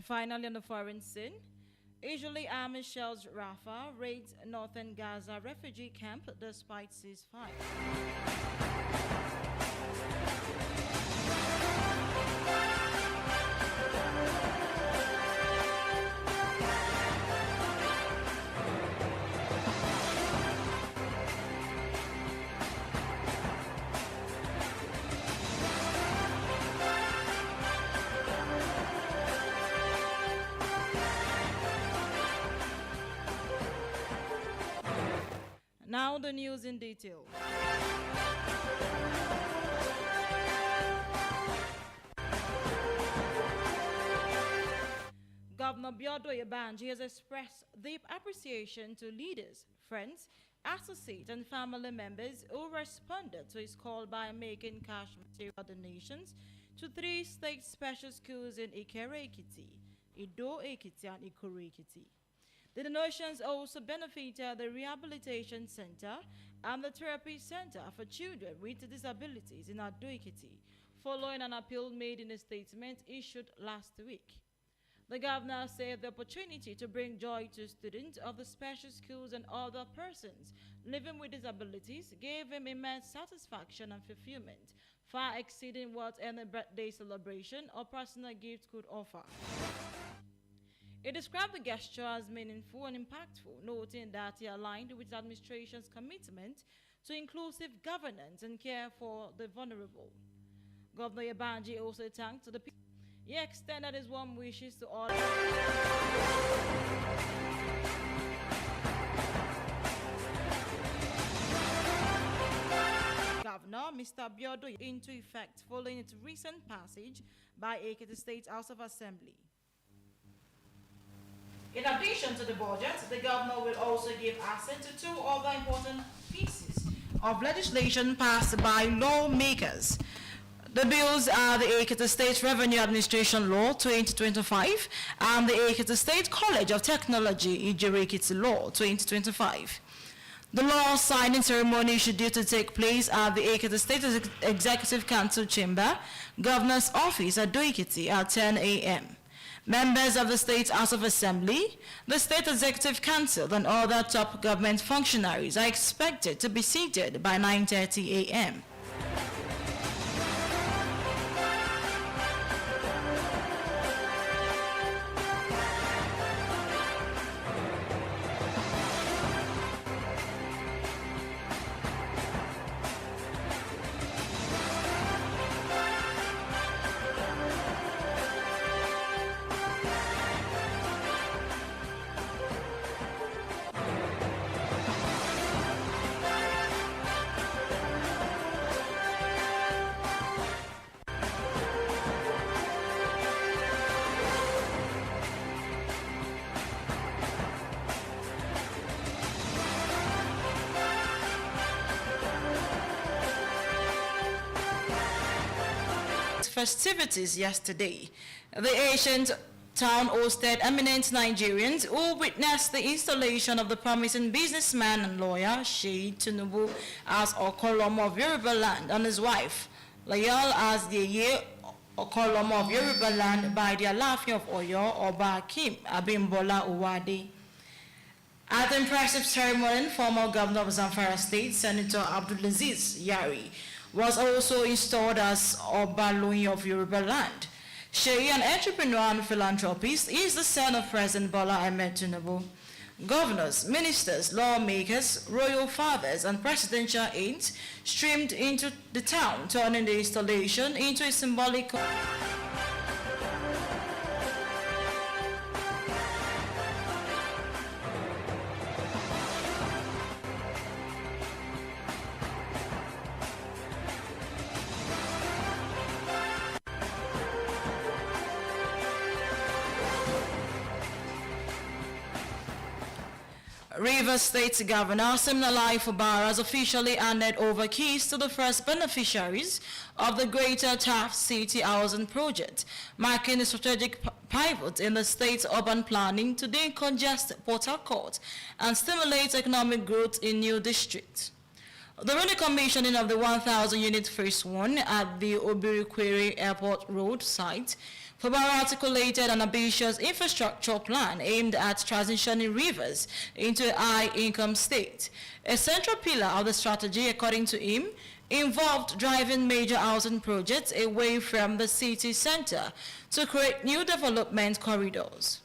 Finally, on the foreign scene, Israeli army shells Rafah, raids northern Gaza refugee camp despite ceasefire. Now the news in detail. Governor Biodun Yebanji has expressed deep appreciation to leaders, friends, associates, and family members who responded to his call by making cash material donations to 3 state special schools in Ikere Ekiti, Ido Ekiti, and Ikuru Ekiti. The donations also benefited the Rehabilitation Center and the Therapy Center for Children with Disabilities in Ado Ekiti, following an appeal made in a statement issued last week. The governor said the opportunity to bring joy to students of the special schools and other persons living with disabilities gave him immense satisfaction and fulfillment, far exceeding what any birthday celebration or personal gift could offer. He described the gesture as meaningful and impactful, noting that he aligned with the administration's commitment to inclusive governance and care for the vulnerable. Governor Yebanji also thanked the people. He extended his warm wishes to all. Governor Mr. Biodun into effect following its recent passage by Ekiti State House of Assembly. In addition to the budget, the governor will also give assent to 2 other important pieces of legislation passed by lawmakers. The bills are the Ekiti State Revenue Administration Law 2025 and the Ekiti State College of Technology Ijere Ekiti Law 2025. The law signing ceremony is due to take place at the Ekiti State Executive Council Chamber, Governor's Office at Ado Ekiti at 10 a.m. Members of the State House of Assembly, the State Executive Council, and other top government functionaries are expected to be seated by 9:30 a.m. Festivities yesterday. The ancient town hosted eminent Nigerians who witnessed the installation of the promising businessman and lawyer Sheyi Tinubu as Okolomo of Yoruba land and his wife, Layal as the year Okolomo of Yoruba land by the Alaafin of Oyo, Oba Akim Abimbola Uwade. At the impressive ceremony, former governor of Zamfara State, Senator Abdulaziz Yari, was also installed as Obaloyin of Yoruba land. Sheyi, an entrepreneur and philanthropist, is the son of President Bola Ahmed Tinubu. Governors, ministers, lawmakers, royal fathers, and presidential aides streamed into the town, turning the installation into a symbolic... Rivers State Governor Siminalayi Fubara has officially handed over keys to the first beneficiaries of the Greater Taft City Housing Project, marking a strategic pivot in the state's urban planning to decongest Port Harcourt and stimulate economic growth in new districts. The recommissioning of the 1,000-unit phase 1 at the Obirikwere Airport Road site Fubara articulated an ambitious infrastructure plan aimed at transitioning rivers into a high-income state. A central pillar of the strategy, according to him, involved driving major housing projects away from the city center to create new development corridors.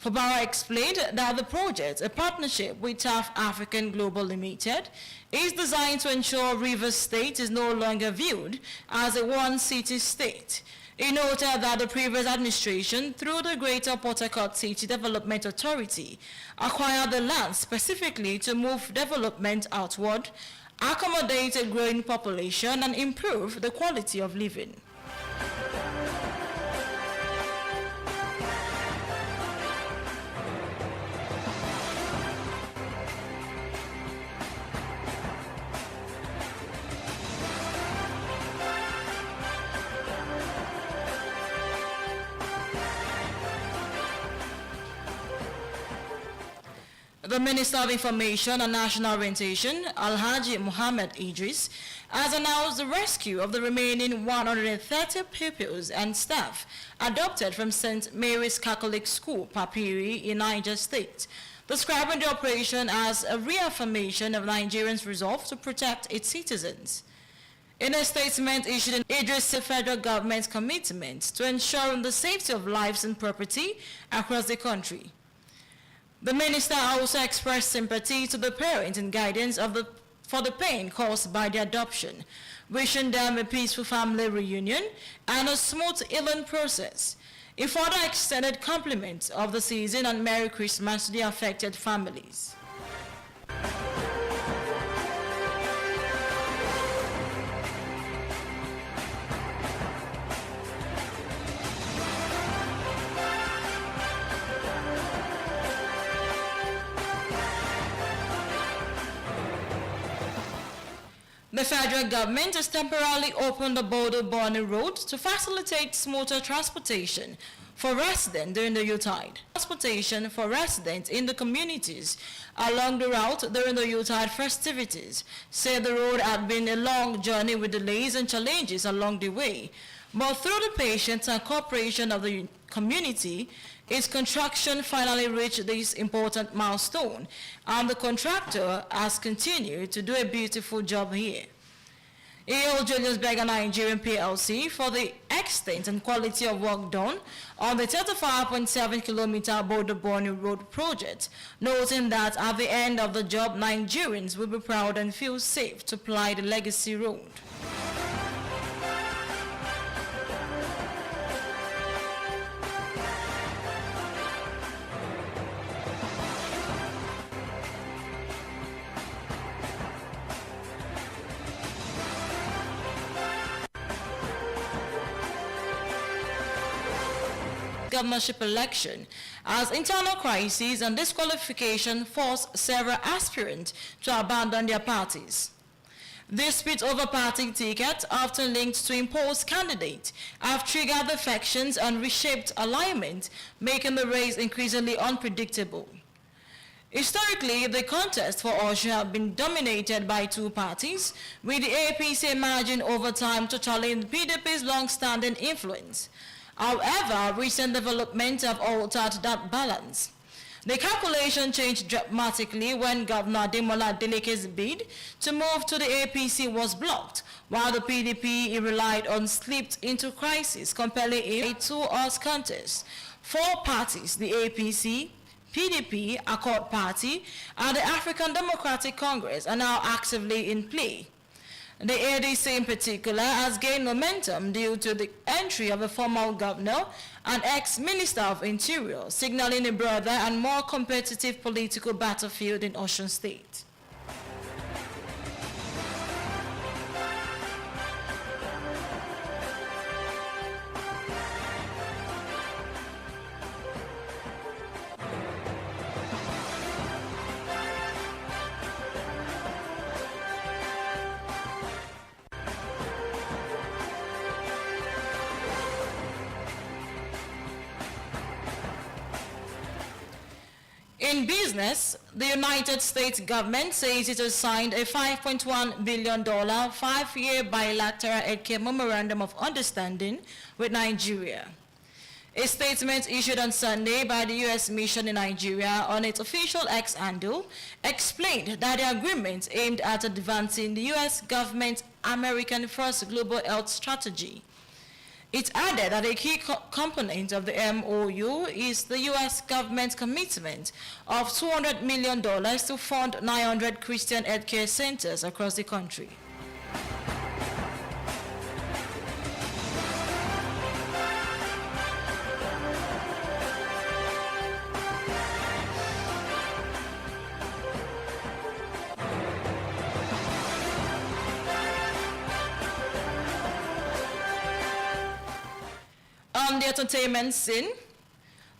Fubara explained that the project, a partnership with TAF African Global Limited, is designed to ensure Rivers State is no longer viewed as a one-city state. He noted that the previous administration, through the Greater Port Harcourt City Development Authority, acquired the land specifically to move development outward, accommodate a growing population, and improve the quality of living. The Minister of Information and National Orientation, Alhaji Muhammad Idris, has announced the rescue of the remaining 130 pupils and staff adopted from St. Mary's Catholic School, Papiri, in Niger State, describing the operation as a reaffirmation of Nigerians' resolve to protect its citizens. In a statement issued in Idris, the federal government's commitment to ensuring the safety of lives and property across the country. The minister also expressed sympathy to the parents and guidance for the pain caused by the adoption, wishing them a peaceful family reunion and a smooth healing process. He further extended compliments of the season and Merry Christmas to the affected families. The federal government has temporarily opened the Bodo-Borno road to facilitate smoother transportation for residents during the Yuletide. Transportation for residents in the communities along the route during the Yuletide festivities said the road had been a long journey with delays and challenges along the way. But through the patience and cooperation of the community, its construction finally reached this important milestone, and the contractor has continued to do a beautiful job here. E.O. Julius Berger Nigerian PLC for the extent and quality of work done on the 35.7-kilometer Bodo-Borno Road project, noting that at the end of the job, Nigerians will be proud and feel safe to ply the legacy road. Governorship election, as internal crises and disqualification forced several aspirants to abandon their parties. Disputes over party tickets, often linked to imposed candidates, have triggered defections and reshaped alignment, making the race increasingly unpredictable. Historically, the contest for Osho has been dominated by two parties, with the APC emerging over time to challenge PDP's long-standing influence. However, recent developments have altered that balance. The calculation changed dramatically when Governor Ademola Adeleke's bid to move to the APC was blocked, while the PDP relied on slipped into crisis, compelling a two-horse contest. Four parties, the APC, PDP, Accord Party, and the African Democratic Congress, are now actively in play. The ADC in particular has gained momentum due to the entry of a former governor and ex-minister of Interior, signaling a broader and more competitive political battlefield in Osun State. In business, the United States government says it has signed a $5.1 billion 5-year bilateral healthcare memorandum of understanding with Nigeria. A statement issued on Sunday by the U.S. mission in Nigeria on its official X handle explained that the agreement aimed at advancing the U.S. government's American First Global Health Strategy. It added that a key component of the MOU is the U.S. government's commitment of $200 million to fund 900 Christian healthcare centers across the country. On the entertainment scene,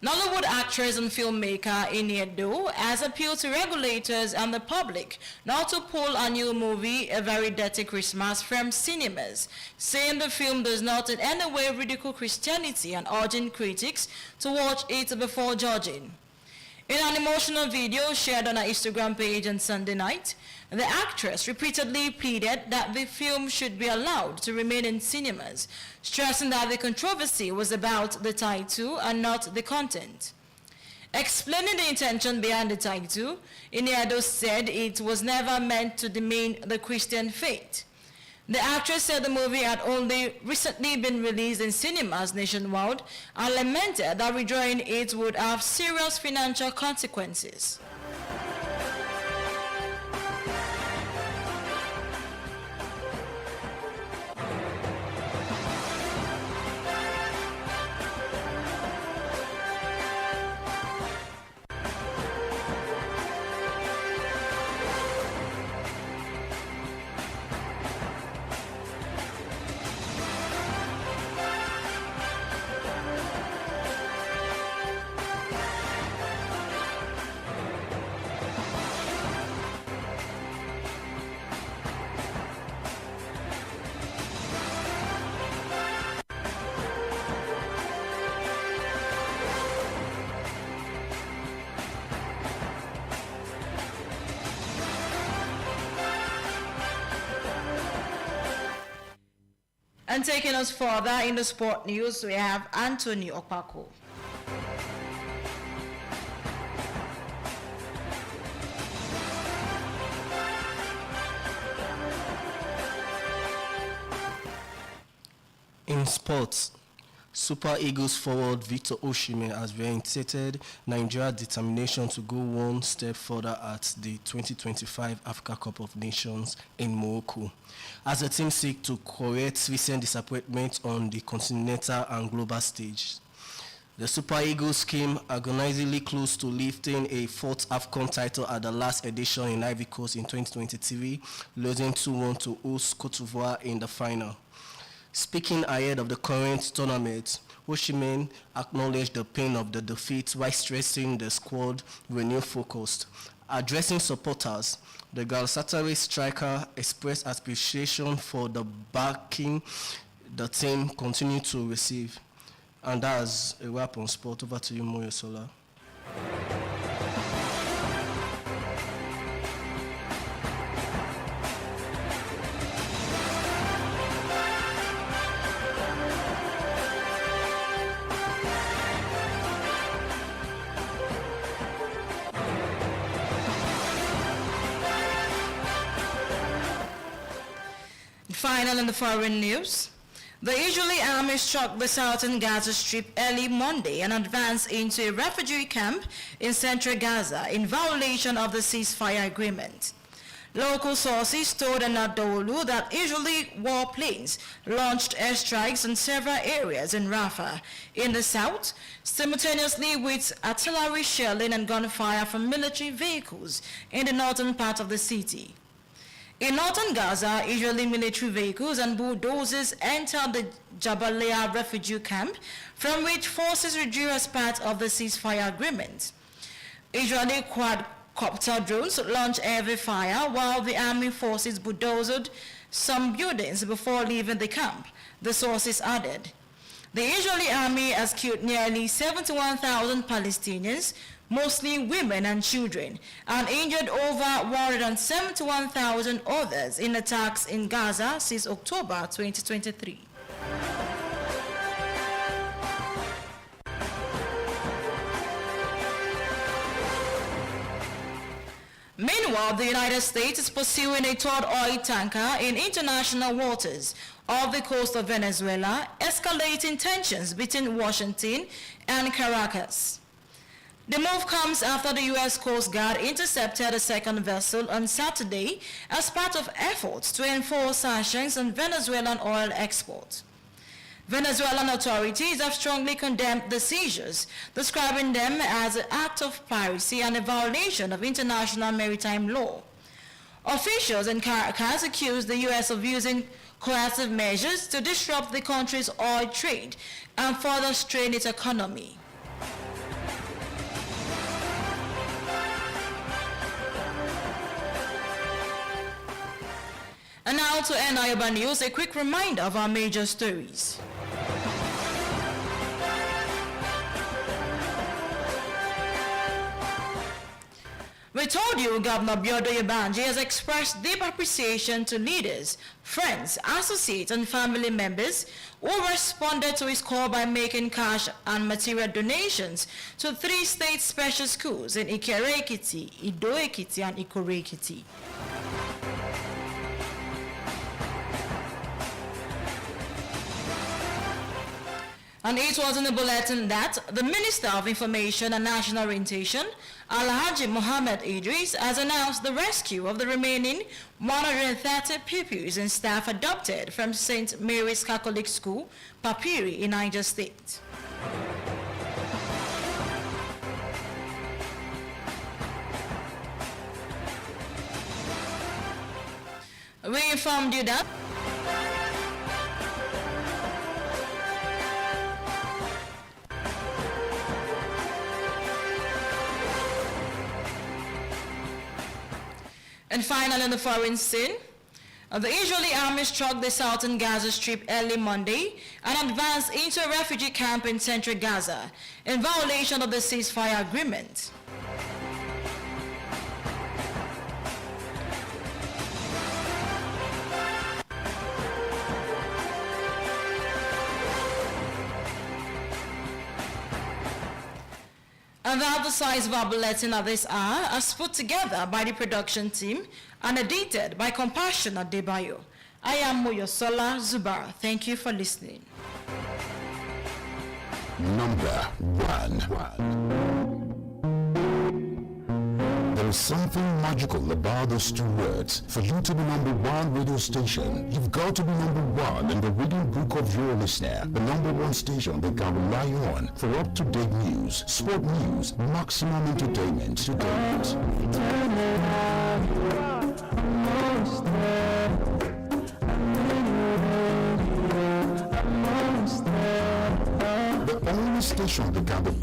Nollywood actress and filmmaker Iniedo has appealed to regulators and the public not to pull a new movie, A Very Dirty Christmas, from cinemas, saying the film does not in any way ridicule Christianity and urging critics to watch it before judging. In an emotional video shared on her Instagram page on Sunday night, the actress repeatedly pleaded that the film should be allowed to remain in cinemas, stressing that the controversy was about the title and not the content. Explaining the intention behind the title, Iniedo said it was never meant to demean the Christian faith. The actress said the movie had only recently been released in cinemas nationwide and lamented that withdrawing it would have serious financial consequences. And taking us further in the sport news, we have Anthony Okpako. In sports, Super Eagles forward Victor Osimhen has reiterated Nigeria's determination to go one step further at the 2025 Africa Cup of Nations in Morocco, as the team seeks to correct recent disappointments on the continental and global stage. The Super Eagles came agonizingly close to lifting a fourth AFCON title at the last edition in Ivory Coast in 2023, losing 2-1 to host Cote d'Ivoire in the final. Speaking ahead of the current tournament, Osimhen acknowledged the pain of the defeat while stressing the squad renewed focus. Addressing supporters, the Galatasaray striker expressed appreciation for the backing the team continued to receive. And that's a wrap on sport. Over to you, Moyosola. Final in the foreign news, the Israeli army struck the southern Gaza Strip early Monday and advanced into a refugee camp in central Gaza in violation of the ceasefire agreement. Local sources told Anadolu that Israeli warplanes launched airstrikes on several areas in Rafah in the south, simultaneously with artillery shelling and gunfire from military vehicles in the northern part of the city. In northern Gaza, Israeli military vehicles and bulldozers entered the Jabalia refugee camp, from which forces withdrew as part of the ceasefire agreement. Israeli quadcopter drones launched heavy fire while the army forces bulldozed some buildings before leaving the camp, the sources added. The Israeli army has killed nearly 71,000 Palestinians, mostly women and children, and injured over 171,000 others in attacks in Gaza since October 2023. Meanwhile, the United States is pursuing a third oil tanker in international waters off the coast of Venezuela, escalating tensions between Washington and Caracas. The move comes after the U.S. Coast Guard intercepted a second vessel on Saturday as part of efforts to enforce sanctions on Venezuelan oil exports. Venezuelan authorities have strongly condemned the seizures, describing them as an act of piracy and a violation of international maritime law. Officials in Caracas accused the U.S. of using coercive measures to disrupt the country's oil trade and further strain its economy. And now to end our urban news, a quick reminder of our major stories. We told you Governor Biodo Yebanji has expressed deep appreciation to leaders, friends, associates, and family members who responded to his call by making cash and material donations to 3 state special schools in Ikere-Ekiti, Ido-Ekiti, and Ikore-Ekiti. And it was in the bulletin that the Minister of Information and National Orientation, Alhaji Mohammed Idris, has announced the rescue of the remaining 130 pupils and staff adopted from St. Mary's Catholic School, Papiri, in Niger State. We informed you that and finally, on the foreign scene, the Israeli army struck the southern Gaza Strip early Monday and advanced into a refugee camp in central Gaza in violation of the ceasefire agreement. And that's the size of our bulletin at this hour, as put together by the production team and edited by Compassionate Debayo. I am Moyosola Zubar. Thank you for listening. Number 1. There is something magical about those 2 words. For you to be number 1 radio station, you've got to be number 1 in the reading book of your listener. The number 1 station they can rely on for up-to-date news, sport news, maximum entertainment. The only station that can depend